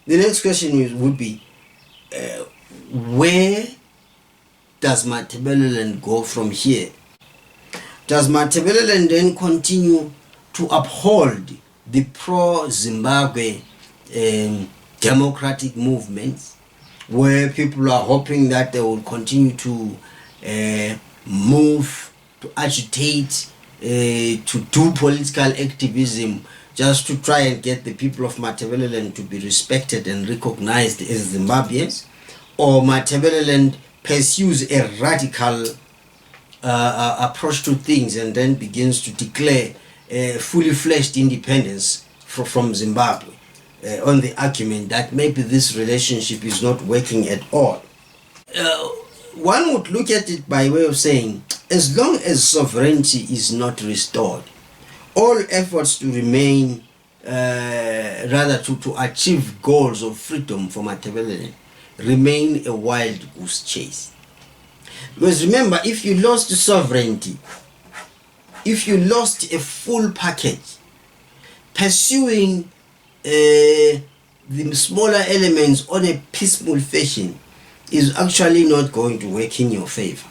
The next question would be, where does Matabeleland go from here? Does Matabeleland then continue to uphold the pro-Zimbabwe democratic movements, where people are hoping that they will continue to move, to agitate, to do political activism, just to try and get the people of Matabeleland to be respected and recognized as Zimbabweans? Or Matabeleland pursues a radical approach to things and then begins to declare fully fledged independence from Zimbabwe, on the argument that maybe this relationship is not working at all? One would look at it by way of saying, as long as sovereignty is not restored, all efforts to remain, to achieve goals of freedom for Matabeleland remain a wild goose chase. Because remember, if you lost sovereignty, if you lost a full package, pursuing the smaller elements on a piecemeal fashion is actually not going to work in your favor.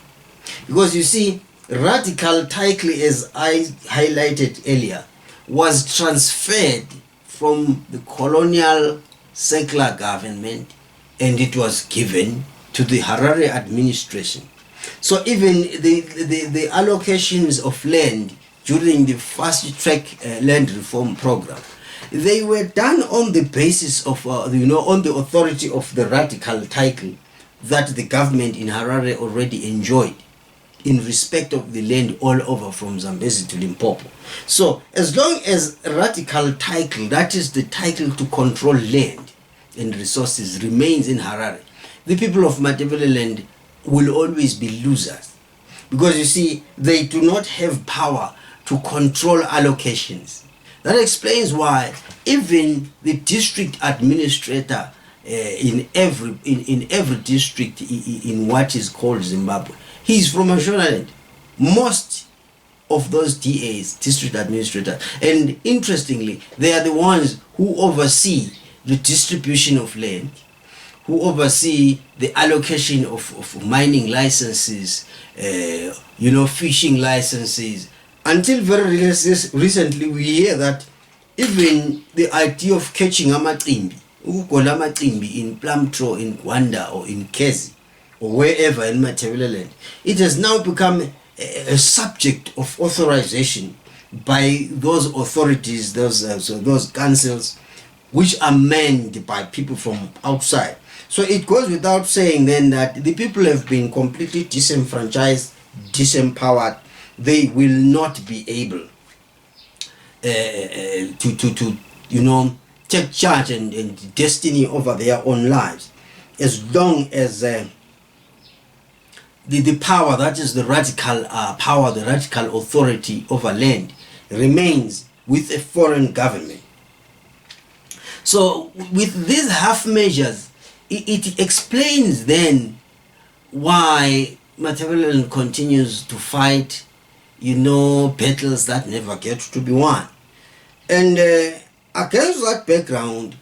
Because you see, radical tightly, as I highlighted earlier, was transferred from the colonial secular government and it was given to the Harare administration. So even the allocations of land during the fast track land reform program, they were done on the basis of, on the authority of the radical title that the government in Harare already enjoyed in respect of the land all over from Zambezi to Limpopo. So as long as radical title, that is the title to control land and resources, remains in Harare, the people of Matabeleland will always be losers. Because you see, they do not have power to control allocations. That explains why even the district administrator in every district in what is called Zimbabwe, he's from Mashonaland. Most of those DAs, district administrators, and interestingly, they are the ones who oversee the distribution of land, who oversee the allocation of mining licenses, fishing licenses. Until very recently, we hear that even the idea of catching amaqimbi, in Plumtro, in Gwanda, or in Kezi, or wherever in Matabeleland, it has now become a subject of authorization by those authorities, those councils, which are manned by people from outside. So it goes without saying then that the people have been completely disenfranchised, disempowered. They will not be able to take charge and destiny over their own lives, as long as the power, that is the radical power, the radical authority over land, remains with a foreign government. So with these half measures, it explains then why Matabeleland continues to fight, battles that never get to be won. And against that background,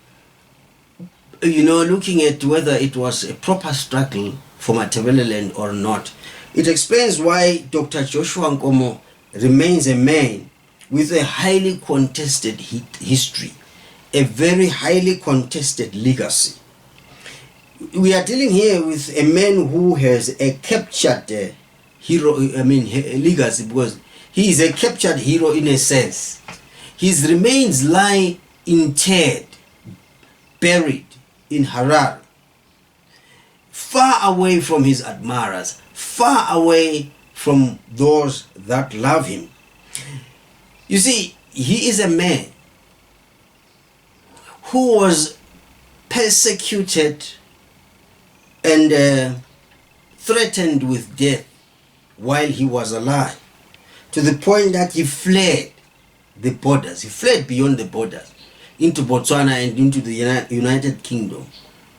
looking at whether it was a proper struggle for Matabeleland or not, it explains why Dr. Joshua Nkomo remains a man with a highly contested history, a very highly contested legacy. We are dealing here with a man who has a captured hero, legacy, because he is a captured hero in a sense. His remains lie interred, buried in Harare, far away from his admirers, far away from those that love him. You see, he is a man who was persecuted and threatened with death while he was alive, to the point that he fled the borders. He fled beyond the borders into Botswana and into the United Kingdom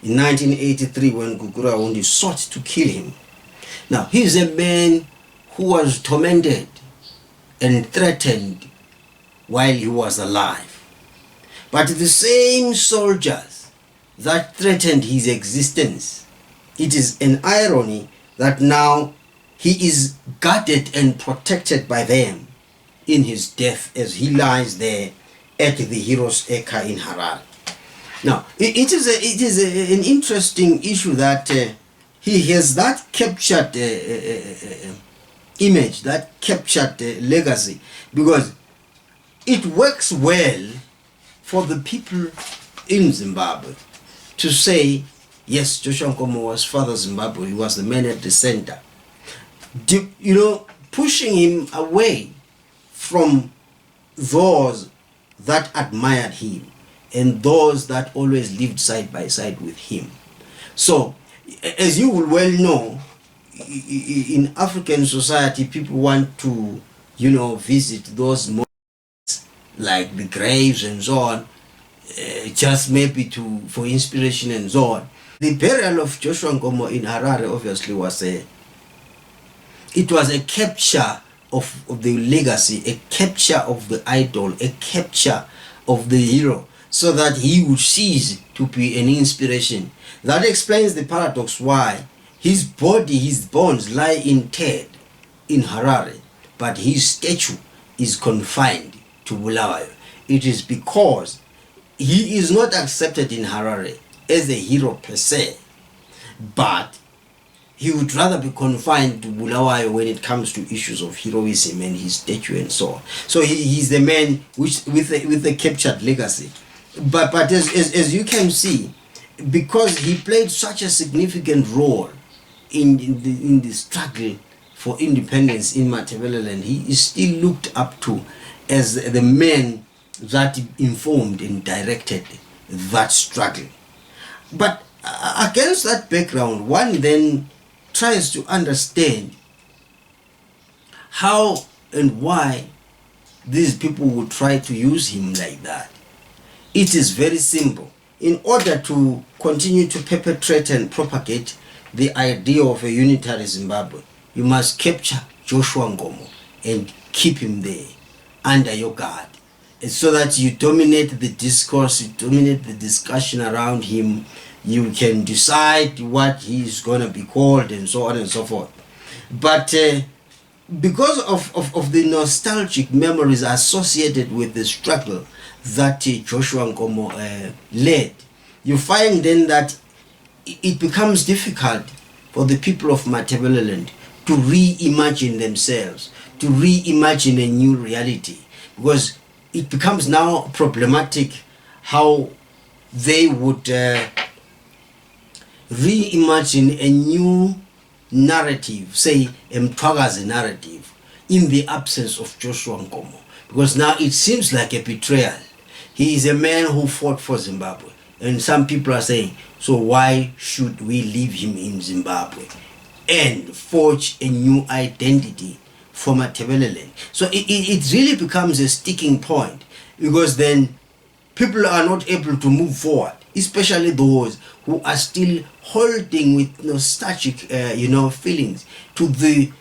in 1983 when Gugura sought to kill him. Now, he is a man who was tormented and threatened while he was alive. But the same soldiers that threatened his existence. It is an irony that now he is guarded and protected by them in his death as he lies there at the Heroes Acre in Harare. Now, it is an interesting issue that he has that captured image, that captured legacy, because it works well for the people in Zimbabwe to say, yes, Joshua Nkomo was Father Zimbabwe, he was the man at the center. You know, pushing him away from those that admired him and those that always lived side by side with him. So, as you will well know, in African society, people want to, you know, visit those monuments like the graves and so on, just maybe for inspiration and so on. The burial of Joshua Nkomo in Harare obviously was a capture of the legacy, a capture of the idol, a capture of the hero, so that he would cease to be an inspiration. That explains the paradox why his body, his bones lie interred in Harare, but his statue is confined to Bulawayo. It is because he is not accepted in Harare as a hero per se, but he would rather be confined to Bulawayo when it comes to issues of heroism and his statue and so on. So he's the man which with a captured legacy. But as you can see, because he played such a significant role in the struggle for independence in Matabeleland, he is still looked up to as the man that informed and directed that struggle. But against that background, one then tries to understand how and why these people would try to use him like that. It is very simple. In order to continue to perpetrate and propagate the idea of a unitary Zimbabwe, you must capture Joshua Nkomo and keep him there under your guard, and so that you dominate the discourse, you dominate the discussion around him. You can decide what he's going to be called and so on and so forth. But because of the nostalgic memories associated with the struggle that Joshua Nkomo led, you find then that it becomes difficult for the people of Matabeleland to reimagine themselves, to reimagine a new reality, because it becomes now problematic how they would reimagine a new narrative, say a Mtwagazi narrative, in the absence of Joshua Nkomo, because now it seems like a betrayal. He is a man who fought for Zimbabwe, and some people are saying, so why should we leave him in Zimbabwe and forge a new identity for Matabeleland? So it really becomes a sticking point, because then people are not able to move forward, especially those who are still holding with nostalgic feelings to the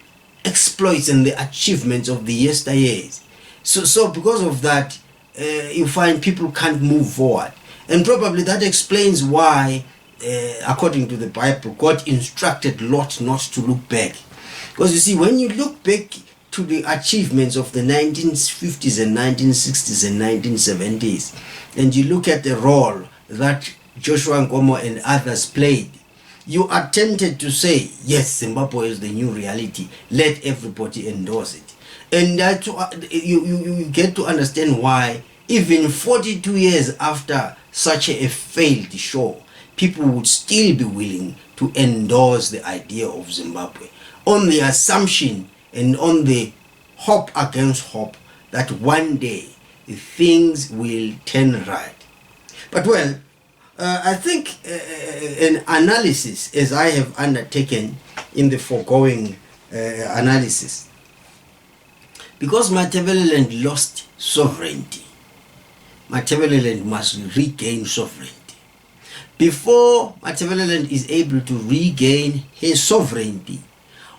exploits and the achievements of the yesteryears. So because of that, you find people can't move forward, and probably that explains why, according to the Bible, God instructed Lot not to look back. Because you see, when you look back to the achievements of the 1950s and 1960s and 1970s, and you look at the role that Joshua Nkomo and others played, you are tempted to say, yes, Zimbabwe is the new reality, let everybody endorse it. And that you get to understand why, even 42 years after such a failed show, people would still be willing to endorse the idea of Zimbabwe, on the assumption and on the hope against hope that one day things will turn right. But well, I think an analysis, as I have undertaken in the foregoing analysis, because Matabeleland lost sovereignty, Matabeleland must regain sovereignty. Before Matabeleland is able to regain his sovereignty,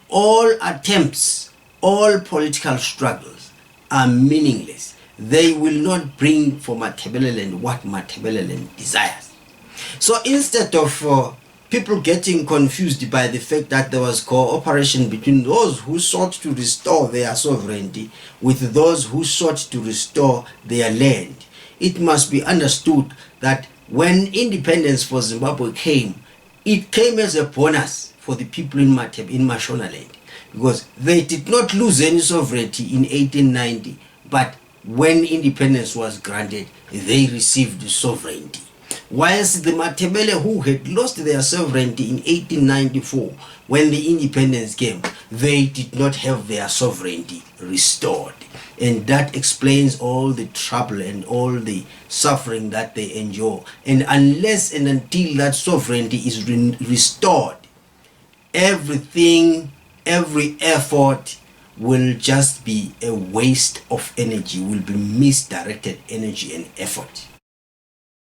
all attempts, all political struggles are meaningless. They will not bring for Matabeleland what Matabeleland desires. So instead of people getting confused by the fact that there was cooperation between those who sought to restore their sovereignty with those who sought to restore their land, it must be understood that when independence for Zimbabwe came, it came as a bonus for the people in Mashonaland, because they did not lose any sovereignty in 1890, but when independence was granted, they received sovereignty. Whilst the Matabele, who had lost their sovereignty in 1894, when the independence came, they did not have their sovereignty restored. And that explains all the trouble and all the suffering that they endure. And unless and until that sovereignty is restored, everything, every effort will just be a waste of energy, will be misdirected energy and effort.